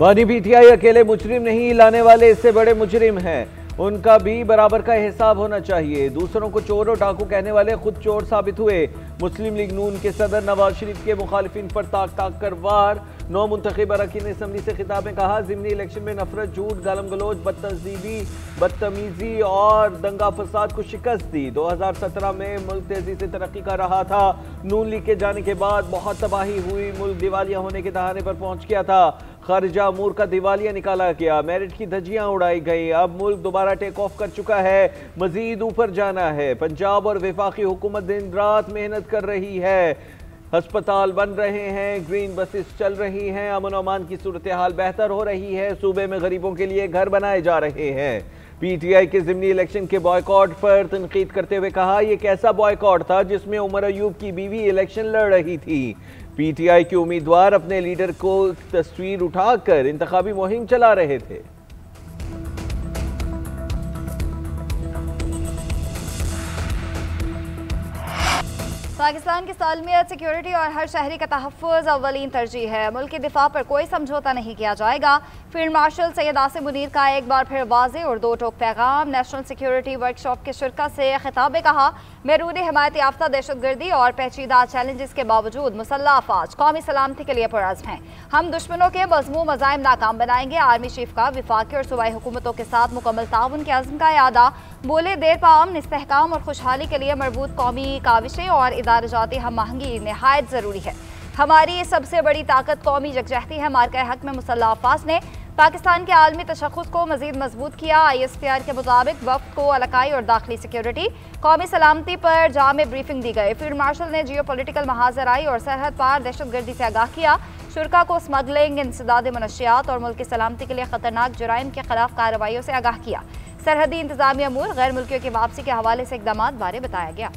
बानी पीटीआई अकेले मुजरिम नहीं, लाने वाले इससे बड़े मुजरिम हैं, उनका भी बराबर का हिसाब होना चाहिए। दूसरों को चोर और डाकू कहने वाले खुद चोर साबित हुए। मुस्लिम लीग नून के सदर नवाज शरीफ के मुखालिफिन पर ताक ताक कर वार। 9 मुंतखब अरकान असम्बली से खिताब में कहा, ज़िमनी इलेक्शन में नफरत, झूठ, गालम गलोच, बदतमीजी और दंगा फसाद को शिकस्त दी। 2017 में मुल्क तेजी से तरक्की कर रहा था। नून लीग के जाने के बाद बहुत तबाही हुई, मुल्क दिवालिया होने के दहाने पर पहुंच गया था। खारिजा अमूर का दिवालिया निकाला गया, मेरिट की धज्जियां उड़ाई गई। अब मुल्क दोबारा टेक ऑफ कर चुका है, मजीद ऊपर जाना है। पंजाब और वफाकी हुकूमत दिन रात मेहनत कर रही है, अस्पताल बन रहे हैं, ग्रीन बसेस चल रही हैं, अमन अमान की सूरत हाल बेहतर हो रही है, सूबे में गरीबों के लिए घर बनाए जा रहे हैं। पीटीआई के ज़िमनी इलेक्शन के बॉयकॉट पर तनकीद करते हुए कहा, यह कैसा बॉयकॉट था जिसमें उमर अयूब की बीवी इलेक्शन लड़ रही थी। पीटीआई के उम्मीदवार अपने लीडर को तस्वीर उठाकर इंतखाबी मुहिम चला रहे थे। पाकिस्तान की सालमियत, सिक्योरिटी और हर शहरी का तहफ़्फ़ुज़ अव्वलीन तरजीह है। मुल्क के दिफा पर कोई समझौता नहीं किया जाएगा। फील्ड मार्शल सैयद आसिम मुनीर का एक बार फिर वाज़ेह और दो टोक पैगाम। नेशनल सिक्योरिटी वर्कशॉप के शुरका से खिताब में कहा, बैरूनी हिमायत याफ्ता दहशतगर्दी और पेचीदा चैलेंजेस के बावजूद मुसल्लह अफवाज कौमी सलामती के लिए पुरअज़्म हैं। हम दुश्मनों के मज़मूम मज़ाइम नाकाम बनाएंगे। आर्मी चीफ का वफाकी और सूबाई हुकूमतों के साथ मुकम्मल ताउन के अज़्म का यादा। बोले, देर पाम इस्तेहकाम और खुशहाली के लिए मरबूत कौमी काविशें और इदारजाती हम आहंगी नहायत ज़रूरी है। हमारी सबसे बड़ी ताकत कौमी यकजहती है। मार्का हक में मुसल्लह अफवाज ने पाकिस्तान के आलमी तशख़्ख़ुस को मज़ीद मजबूत किया। ISPR के मुताबिक वफ़द को इलाकाई और दाखिली सिक्योरिटी, कौमी सलामती पर जामे ब्रीफिंग दी गई। फील्ड मार्शल ने जियो पोलिटिकल महाजराई और सरहद पार दहशतगर्दी से आगाह किया। शुरका को स्मगलिंग, इंसदाद मनशियात और मुल्क की सलामती के लिए खतरनाक जुराइम के खिलाफ कार्रवाइयों से आगाह किया। सरहदी इंतजामी अमूर, गैर मुल्कियों की वापसी के हवाले से इक़दामात बारे बताया गया।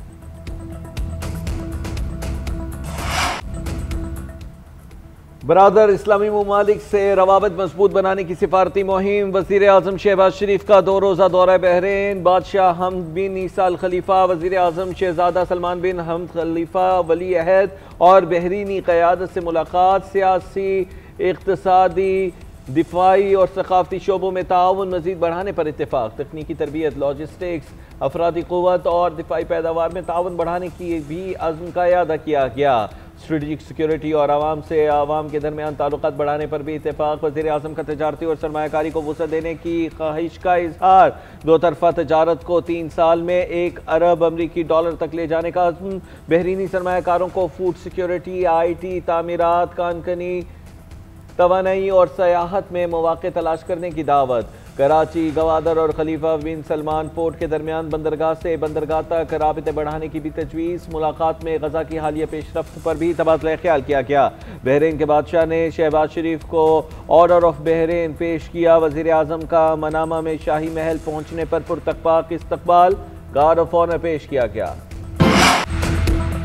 बरादर इस्लामी ममालिक से रवाबत मजबूत बनाने की सिफारती मुहिम। वज़ीर आज़म शहबाज शरीफ का 2 रोज़ा दौरा बहरीन। बादशाह हमद बिन ईसा अल खलीफा, वज़ीर आज़म शहजादा सलमान बिन हमद खलीफा वली अहद और बहरीनी क़यादत से मुलाकात। सियासी, इक़्तिसादी, दिफाई और सकाफती शोबों में ताउन मज़ीद बढ़ाने पर इत्तेफाक। तकनीकी तरबियत, लॉजिस्टिक्स, अफरादी क़ुव्वत और दिफाई पैदावार में ताउन बढ़ाने की भी अज़्म का इयादा किया गया। स्ट्रेटजिक सिक्योरिटी और आवाम से आवाम के दरमियान ताल्लुकात बढ़ाने पर भी इत्तेफाक। वज़ीर आज़म का तजारती और सरमायाकारी को वुसअत देने की ख्वाहिश का इजहार। 2 तरफ़ा तजारत को 3 साल में 1 अरब अमरीकी डॉलर तक ले जाने का अज़्म। बहरीनी सरमायाकारों को फूड सिक्योरिटी, IT, तामीरात, कानकनी, तवानाई और सयाहत में मौक़े तलाश करने की दावत। कराची, गवादर और खलीफा बिन सलमान पोर्ट के दरमियान बंदरगाह से बंदरगाह तक राबिते बढ़ाने की भी तजवीज़। मुलाकात में गजा की हालिया पेशरफ्त पर भी तबादला ख्याल किया गया। बहरीन के बादशाह ने शहबाज शरीफ को ऑर्डर ऑफ बहरीन पेश किया। वज़ीर आज़म का मनामा में शाही महल पहुँचने पर पुरतकपाक इस्तकबाल, गार्ड ऑफ ऑनर पेश किया गया।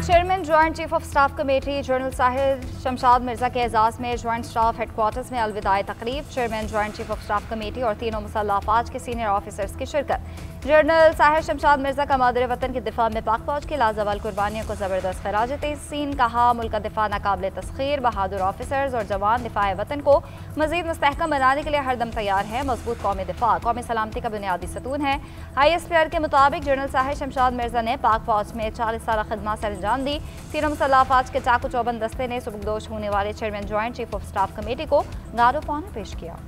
Chairman joint chief of staff committee general Sahir Shamshad Mirza के एजाज में ज्वाइंट स्टाफ हेडक्वार्टर्स में अलविदाई तकरीब। Chairman joint chief of staff committee और तीनों मुसल्लह अफवाज के सीनियर ऑफिसर्स की शिरकत। जनरल साहिर शमशाद मिर्जा का मादर वतन के दिफा में पाक फौज की लाजवाल कुर्बानियों को जबरदस्त खराज तहसीन कहा। मुल्क का दिफा नाकाबिल तस्खीर, बहादुर ऑफिसर्स और जवान दिफा वतन को मजीद मुस्तहकम बनाने के लिए हरदम तैयार है। मजबूत कौमी दिफा कौमी सलामती का बुनियादी सतून है। ISPR के मुताबिक जनरल साहिर शमशाद मिर्जा ने पाक फौज में 40 साल खदमात सर अंजाम दी। तीनों मुसल्लह अफवाज के चाकू चौबंद दस्ते ने सुबकदोश होने वाले chairman joint chief of staff committee को गार्ड ऑफ ऑनर पेश किया।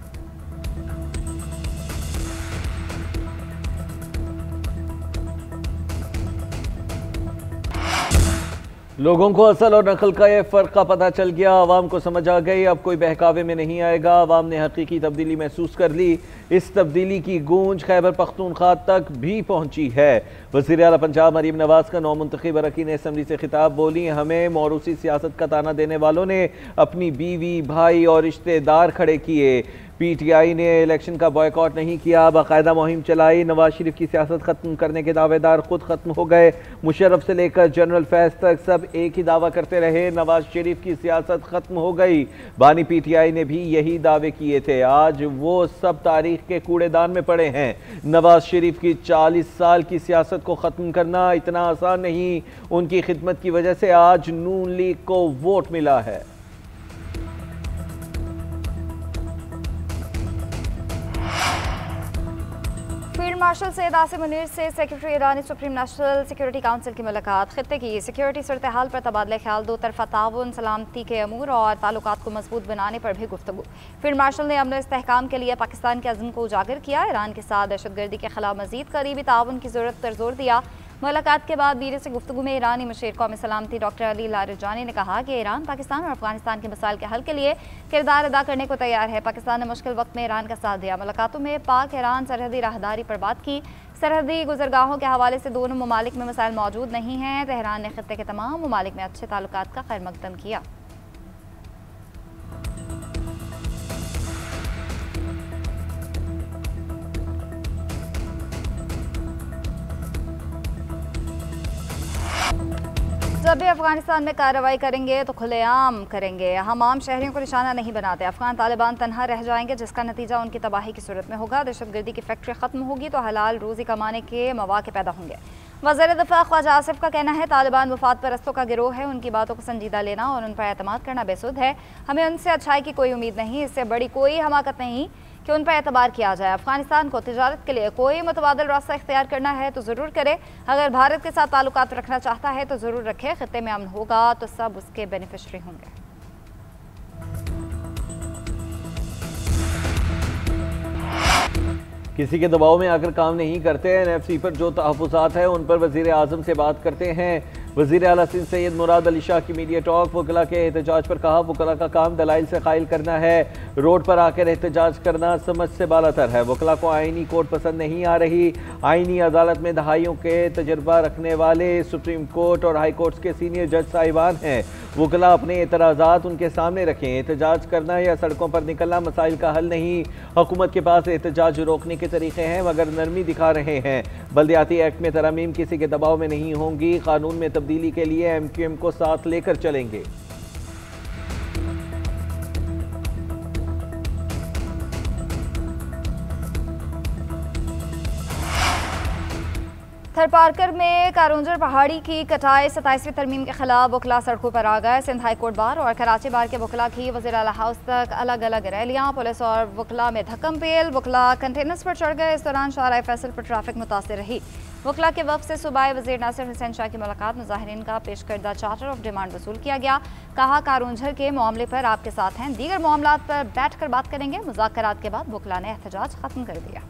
लोगों को असल और नकल का यह फ़र्क का पता चल गया। आवाम को समझ आ गई, अब कोई बहकावे में नहीं आएगा। आवाम ने हकीकी तब्दीली महसूस कर ली। इस तब्दीली की गूंज खैबर पख्तूनख्वा तक भी पहुंची है। वज़ीर आला पंजाब मरीम नवाज का 9 मुंतखब अरकान असम्बली से खिताब। बोली, हमें मौरूसी सियासत का ताना देने वालों ने अपनी बीवी, भाई और रिश्तेदार खड़े किए। PTI ने इलेक्शन का बॉयकॉट नहीं किया, बाकायदा मुहिम चलाई। नवाज शरीफ की सियासत खत्म करने के दावेदार खुद खत्म हो गए। मुशर्रफ से लेकर जनरल फैज तक सब एक ही दावा करते रहे, नवाज शरीफ की सियासत खत्म हो गई। बानी PTI ने भी यही दावे किए थे। आज वो सब तारीख के कूड़ेदान में पड़े हैं। नवाज शरीफ की 40 साल की सियासत को खत्म करना इतना आसान नहीं। उनकी खिदमत की वजह से आज नून लीग को वोट मिला है। मार्शल सैयद आसिम मुनीर से सेक्रेटरी ईरानी सुप्रीम नेशनल सिक्योरिटी काउंसिल की मुलाकात। खित्ते की सिक्योरिटी सूरत हाल पर तबादला ख्याल, दो तरफा ताउन, सलामती के अमूर और ताल्लुकात को मजबूत बनाने पर भी गुफ्तगू। फील्ड मार्शल ने अमन इस्तेहकाम के लिए पाकिस्तान के अज़्म को उजागर किया। ईरान के साथ दहशतगर्दी के खिलाफ मजीद करीबी ताउन की जरूरत पर जोर दिया। मुलाकात के बाद मीडिया से गुफ्तगू में ईरानी मशीर कौमी सलामती डॉक्टर अली लारिजानी ने कहा कि ईरान पाकिस्तान और अफगानिस्तान के मसाइल के हल के लिए किरदार अदा करने को तैयार है। पाकिस्तान ने मुश्किल वक्त में ईरान का साथ दिया। मुलाकातों में पाक ईरान सरहदी राहदारी पर बात की। सरहदी गुजरगाहों के हवाले से दोनों ममालिक में मसाइल मौजूद नहीं हैं। तेहरान ने खित्ते के तमाम ममालिक में अच्छे ताल्लुकात का खैर मकदम किया। जब भी अफगानिस्तान में कार्रवाई करेंगे तो खुलेआम करेंगे। हम आम शहरियों को निशाना नहीं बनाते। अफगान तालिबान तनहा रह जाएंगे, जिसका नतीजा उनकी तबाही की सूरत में होगा। दहशतगर्दी की फैक्ट्री खत्म होगी तो हलाल रोजी कमाने के मौके पैदा होंगे। वज़ीर दिफा ख्वाजा आसिफ का कहना है, तालिबान मुफाद परस्तों का गिरोह है। उनकी बातों को संजीदा लेना और उन पर एतमाद करना बेसुध है। हमें उनसे अच्छाई की कोई उम्मीद नहीं। इससे बड़ी कोई हमाकत नहीं कि उन पर एतबार किया जाए। अफगानिस्तान को तिजारत के लिए कोई मुतबादिल रास्ता इख्तियार करना है तो ज़रूर करे। अगर भारत के साथ ताल्लुकात रखना चाहता है तो ज़रूर रखे। खित्ते में अमन होगा तो सब उसके बेनिफिशरी होंगे। किसी के दबाव में आकर काम नहीं करते। एनएफसी पर जो तहफ़्फ़ुज़ात है उन पर वज़ीर आज़म से बात करते हैं। वज़ीर आला सिंध सैयद मुराद अली शाह की मीडिया टॉक। वकला के एहतजाज पर कहा, वकला का काम दलाइल से कायल करना है। रोड पर आकर एहतजाज करना समझ से बालातर है। वकला को आइनी कोर्ट पसंद नहीं आ रही। आइनी अदालत में दहाइयों के तजर्बा रखने वाले सुप्रीम कोर्ट और हाई कोर्ट के सीनियर जज साहिबान हैं। वकला अपने एतराज़ात उनके सामने रखें। एहतजाज करना या सड़कों पर निकलना मसाइल का हल नहीं। हुकूमत के पास एहतजाज रोकने के तरीके हैं मगर नरमी दिखा रहे हैं। बल्दियाती एक्ट में तरमीम किसी के दबाव में नहीं होंगी। कानून में तब्दीली के लिए MQM को साथ लेकर चलेंगे। थरपारकर में कारोंजर पहाड़ी की कटाई 27वीं तरमीम के खिलाफ वकला सड़कों पर आ गए। सिंध हाई कोर्ट बार और कराची बार के वकला की वज़ीर आला हाउस तक अलग अलग रैलियां। पुलिस और वकला में धक्कम पेल। वकला कंटेनर्स पर चढ़ गए। इस दौरान शाहराह फैसल पर ट्रैफिक मुतासिर रही। वकला के वफ़द से सूबाई वज़ीर नासिर हुसैन शाह की मुलाकात। मुजाहिरीन का पेश करदा चार्टर ऑफ डिमांड वसूल किया गया। कहा, कारोंझर के मामले पर आपके साथ हैं, दीगर मामलात पर बैठ कर बात करेंगे। मुज़ाकरात के बाद वकला ने एहतजाज खत्म कर दिया।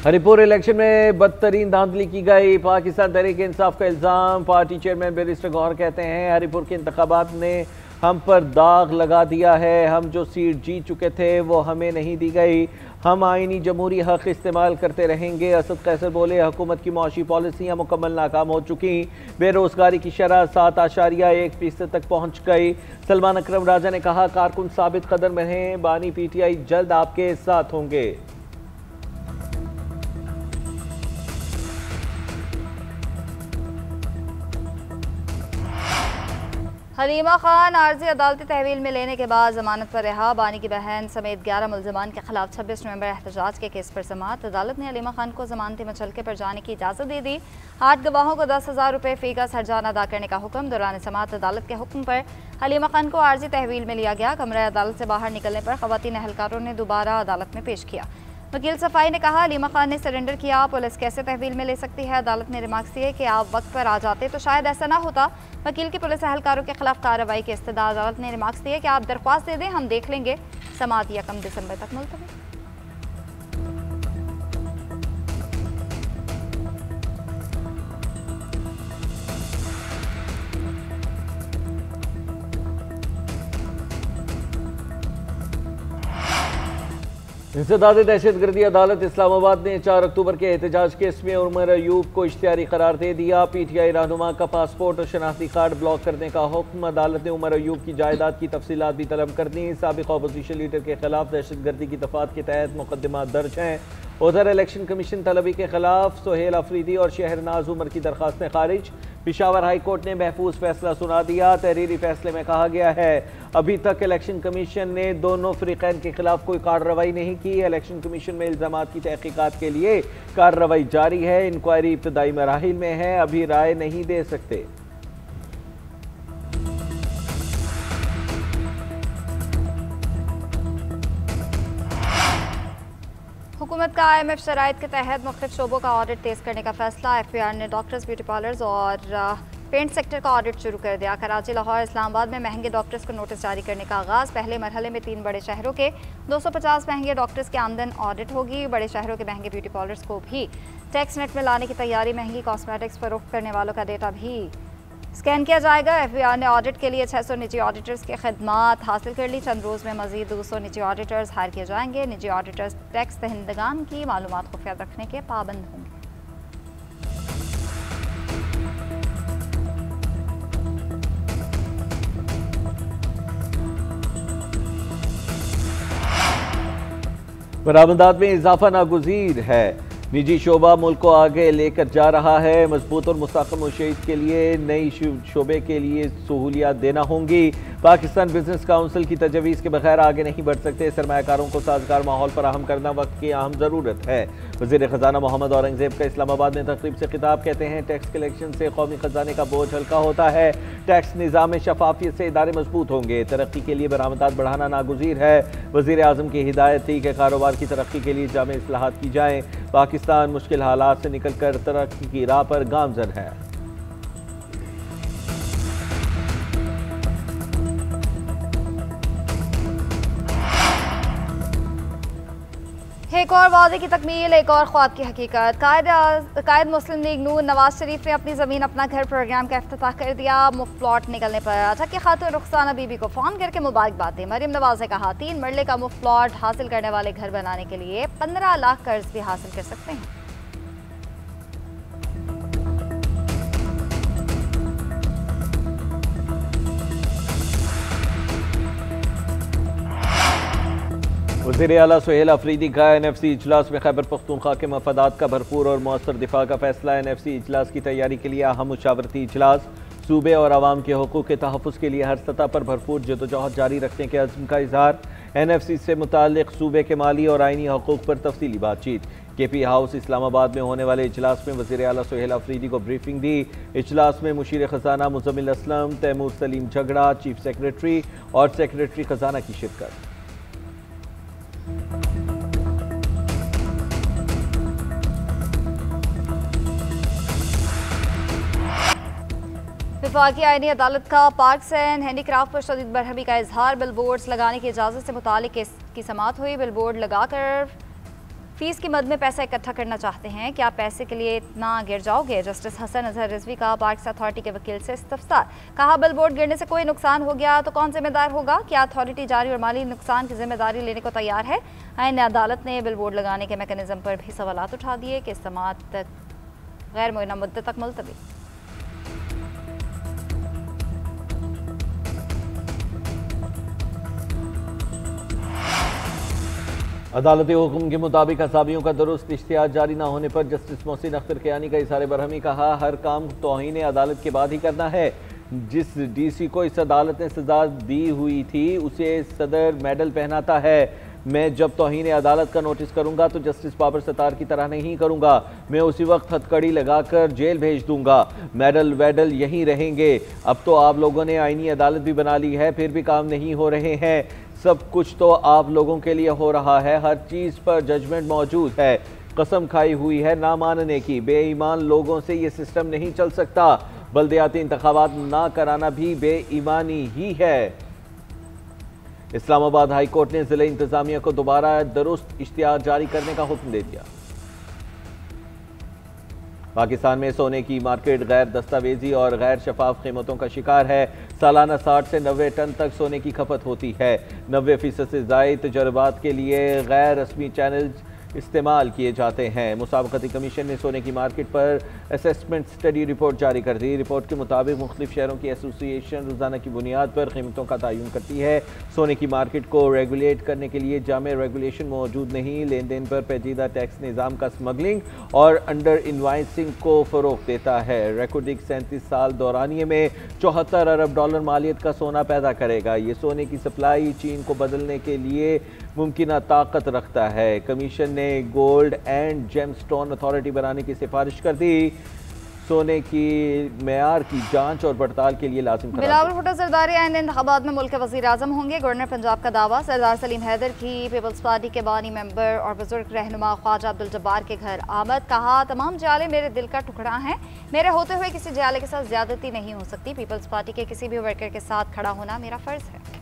हरिपुर इलेक्शन में बदतरीन धांधली की गई। पाकिस्तान तहरीक इंसाफ का इल्ज़ाम। पार्टी चेयरमैन बैरिस्टर गौहर कहते हैं, हरिपुर के इंतखाबात ने हम पर दाग लगा दिया है। हम जो सीट जीत चुके थे वो हमें नहीं दी गई। हम आईनी जमहूरी हक इस्तेमाल करते रहेंगे। असद कैसर बोले, हुकूमत की मुआशी पॉलिसियाँ मुकम्मल नाकाम हो चुकी। बेरोजगारी की शरह 7.1% तक पहुँच गई। सलमान अकरम राजा ने कहा, कारकुन साबित कदम रहें, बानी PTI जल्द आपके साथ होंगे। हलीमा खान आर्जी अदालती तहवील में लेने के बाद जमानत पर रिहा। बानी की बहन समेत 11 मुल्ज़िमान के खिलाफ 26 नवंबर एहतजाज के केस पर समाअत। अदालत ने हलीमा खान को जमानती मचलके पर जाने की इजाज़त दे दी। 8 गवाहों को 10,000 रुपये फ़ीस हर्जाना अदा करने का हुक्म। दौरान समाअत अदालत के हुक्म पर हलीमा खान को आर्जी तहवील में लिया गया। कमरा अदालत से बाहर निकलने पर ख़वातीन अहलकारों ने दोबारा अदालत में पेश किया। वकील सफाई ने कहा, हलीमा खान ने सरेंडर किया। पुलिस कैसे तहवील में ले सकती है। अदालत ने रिमार्क्स दिए कि आप वक्त पर आ जाते तो शायद ऐसा ना होता। वकील की पुलिस अहलकारों के खिलाफ कार्रवाई की इस्तदा। अदालत ने रिमार्क्स दिए कि आप दरख्वास्त दे दें, हम देख लेंगे। समाअत 1 दिसंबर तक मुलतवी। इंसदाद दहशतगर्दी अदालत इस्लामाबाद ने 4 अक्टूबर के एहतजाज केस में उमर अयूब को इश्तिहारी करार दे दिया। PTI रहनुमा का पासपोर्ट और शनाख्ती कार्ड ब्लॉक करने का हुक्म। अदालत ने उमर अयूब की जायदाद की तफसीलात भी तलब कर दी। साबिक अपोजिशन लीडर के खिलाफ दहशतगर्दी की दफात के तहत मुकदमा दर्ज हैं। उधर इलेक्शन कमीशन तलबी के खिलाफ सुहेल अफरीदी और शहरनाज उमर की दरखास्तें खारिज। पिशावर हाई कोर्ट ने महफूज फैसला सुना दिया। तहरीरी फैसले में कहा गया है, अभी तक इलेक्शन कमीशन ने दोनों फरीकैन के खिलाफ कोई कार्रवाई नहीं की। इलेक्शन कमीशन में इल्जामात की तहकीकात के लिए कार्रवाई जारी है। इंक्वायरी इब्तदाई मराहिल में है, अभी राय नहीं दे सकते। हुकूमत का IMF शराइत के तहत मुख्तलिफ शोबों का ऑडिट तेज करने का फैसला। FBR ने डॉक्टर्स, ब्यूटी पार्लर्स और पेंट सेक्टर का ऑडिट शुरू कर दिया। कराची, लाहौर, इस्लामाबाद में महंगे डॉक्टर्स को नोटिस जारी करने का आगाज़। पहले मरहले में 3 बड़े शहरों के 250 महंगे डॉक्टर्स के आमदन ऑडिट होगी। बड़े शहरों के महंगे ब्यूटी पार्लर्स को भी टैक्स नेट में लाने की तैयारी। महंगी कॉस्मेटिक्स फरोख्त करने वालों का डेटा भी स्कैन किया जाएगा। FBR ने ऑडिट के लिए 600 निजी ऑडिटर्स की खिदमात हासिल कर ली। चंद रोज़ में मजीद 200 निजी ऑडिटर्स हायर किए जाएंगे। निजी ऑडिटर्स टैक्स दहिंदगान की मालूमात खुफिया रखने के पाबंद होंगे। बरामदात में इजाफा नागुज़ीर है। निजी शोबा मुल्क को आगे लेकर जा रहा है। मजबूत और मुस्तहकम मुशीअत के लिए नई शोबे के लिए सहूलियात देना होंगी। पाकिस्तान बिजनेस काउंसिल की तजवीज़ के बगैर आगे नहीं बढ़ सकते। सरमायाकारों को साजगार माहौल फराहम करना वक्त की अहम ज़रूरत है। वज़ीर ख़जाना मोहम्मद औरंगज़ेब का इस्लामाबाद में तकरीब से खिताब। कहते हैं टैक्स कलेक्शन से कौमी ख़जाने का बोझ हल्का होता है। टैक्स निज़ाम में शफाफियत से इदारे मजबूत होंगे। तरक्की के लिए बरामदात बढ़ाना नागुज़ीर है। वज़ीर आज़म की हिदायत थी कि कारोबार की तरक्की के लिए जामे इस्लाहात की जाएँ। पाकिस्तान मुश्किल हालात से निकल कर तरक्की की राह पर गामज़न है। एक और वादे की तकमील, एक और ख्वाब की हकीकत। कायद मुस्लिम लीग नून नवाज शरीफ ने अपनी ज़मीन अपना घर प्रोग्राम का इफ्तिताह कर दिया। मुफ्त प्लॉट निकलने पर अटक खातून रुखसाना बीबी को फ़ोन करके मुबारकबाद दी। मरीम नवाज ने कहा 3 मरले का मुफ्त प्लॉट हासिल करने वाले घर बनाने के लिए 15 लाख कर्ज भी हासिल कर सकते हैं। वज़ीर आला सुहेल अफरीदी का NFC इजलास में खैबर पख्तूनख्वा के मफादात का भरपूर और मौसर दिफा का फैसला। NFC इजलास की तैयारी के लिए अहम मुशावरती इजलास। सूबे और आवाम के हकूक़ के तहफ़्फ़ुज़ के लिए हर सतह पर भरपूर जदोजहद जारी रखने के अज़्म का इजहार। NFC से मुताल्लिक़ सूबे के माली और आइनी हकूक़ पर तफसीली बातचीत। KP हाउस इस्लामाबाद में होने वाले इजलास में वज़ीर आला सुहेल अफरीदी को ब्रीफिंग दी। इजलास में मुशीर ख़जाना मुज़म्मिल असलम, तैमूर सलीम झगड़ा, चीफ सेक्रेटरी और सेक्रेटरी ख़जाना की शिरकत। वफाकी आईनी अदालत का पार्क्स एंड हैंडीक्राफ्ट पर शदीद बरहमी का इजहार। बिल बोर्ड्स लगाने की इजाज़त से मुतालिक केस की समाअत हुई। बिल बोर्ड लगाकर फीस की मद में पैसा इकट्ठा करना चाहते हैं, क्या पैसे के लिए इतना गिर जाओगे? जस्टिस हसन अजहर रिजवी का पार्क्स अथॉरिटी के वकील से इस्तफसार। कहा बिल बोर्ड गिरने से कोई नुकसान हो गया तो कौन जिम्मेदार होगा? क्या अथॉरिटी जारी और माली नुकसान की जिम्मेदारी लेने को तैयार है? आईन अदालत ने बिल बोर्ड लगाने के मैकेनिज्म पर भी सवालात उठा दिए कि समाअत गैर मुअय्यना मुद्दत तक मुलतवी। अदालती हुक्म के मुताबिक असामियों का दुरुस्त इश्तिहार जारी न होने पर जस्टिस मोहसिन अख्तर कियानी का इज़हार बरहमी। कहा हर काम तौहीन अदालत के बाद ही करना है। जिस DC को इस अदालत ने सजा दी हुई थी उसे सदर मेडल पहनाता है। मैं जब तौहीन अदालत का नोटिस करूंगा तो जस्टिस बाबर सत्तार की तरह नहीं करूंगा। मैं उसी वक्त हथकड़ी लगाकर जेल भेज दूंगा। मेडल वेडल यहीं रहेंगे। अब तो आप लोगों ने आईनी अदालत भी बना ली है, फिर भी काम नहीं हो रहे हैं। सब कुछ तो आप लोगों के लिए हो रहा है। हर चीज़ पर जजमेंट मौजूद है। कसम खाई हुई है ना मानने की। बेईमान लोगों से ये सिस्टम नहीं चल सकता। बल्दियाती इंतखाबात ना कराना भी बेईमानी ही है। इस्लामाबाद हाई कोर्ट ने जिले इंतजामिया को दोबारा दुरुस्त इश्तिहार जारी करने का हुक्म दे दिया। पाकिस्तान में सोने की मार्केट गैर दस्तावेजी और गैर शफाफ कीमतों का शिकार है। सालाना 60 से 90 टन तक सोने की खपत होती है। 90% से ज़ायद तजर्बात के लिए गैर रस्मी चैनल्स इस्तेमाल किए जाते हैं। मुसाबकती कमीशन ने सोने की मार्केट पर असेसमेंट स्टडी रिपोर्ट जारी कर दी। रिपोर्ट के मुताबिक मुख्तलिफ शहरों की एसोसिएशन रोज़ाना की बुनियाद पर कीमतों का तयन करती है। सोने की मार्केट को रेगुलेट करने के लिए जामे रेगुलेशन मौजूद नहीं। लेन देन पर पेचीदा टैक्स निज़ाम का स्मगलिंग और अंडर इन्वाइसिंग को फ़रोग़ देता है। रिकॉर्डिंग 37 साल दौरानिए में $74 अरब मालियत का सोना पैदा करेगा। ये सोने की सप्लाई चीन को बदलने के लिए मुमकिन ताकत रखता है। कमीशन ने गोल्ड एंड जेमस्टोन अथॉरिटी बनाने की सिफारिश कर दी। सोने की मेयार की जांच और पड़ताल के लिए लाजिम करार बिलावल भुट्टो ज़रदारी आइंदा इंतखाबात में मुल्क के वज़ीर आज़म होंगे। गवर्नर पंजाब का दावा। सरदार सलीम हैदर की पीपल्स पार्टी के बानी मेंबर और बुजुर्ग रहनुमा ख्वाजा अब्दुल जब्बार के घर आमद। कहा, तमाम जाले मेरे दिल का टुकड़ा हैं, मेरे होते हुए किसी जाले के साथ ज्यादती नहीं हो सकती। पीपल्स पार्टी के किसी भी वर्कर के साथ खड़ा होना मेरा फ़र्ज़ है।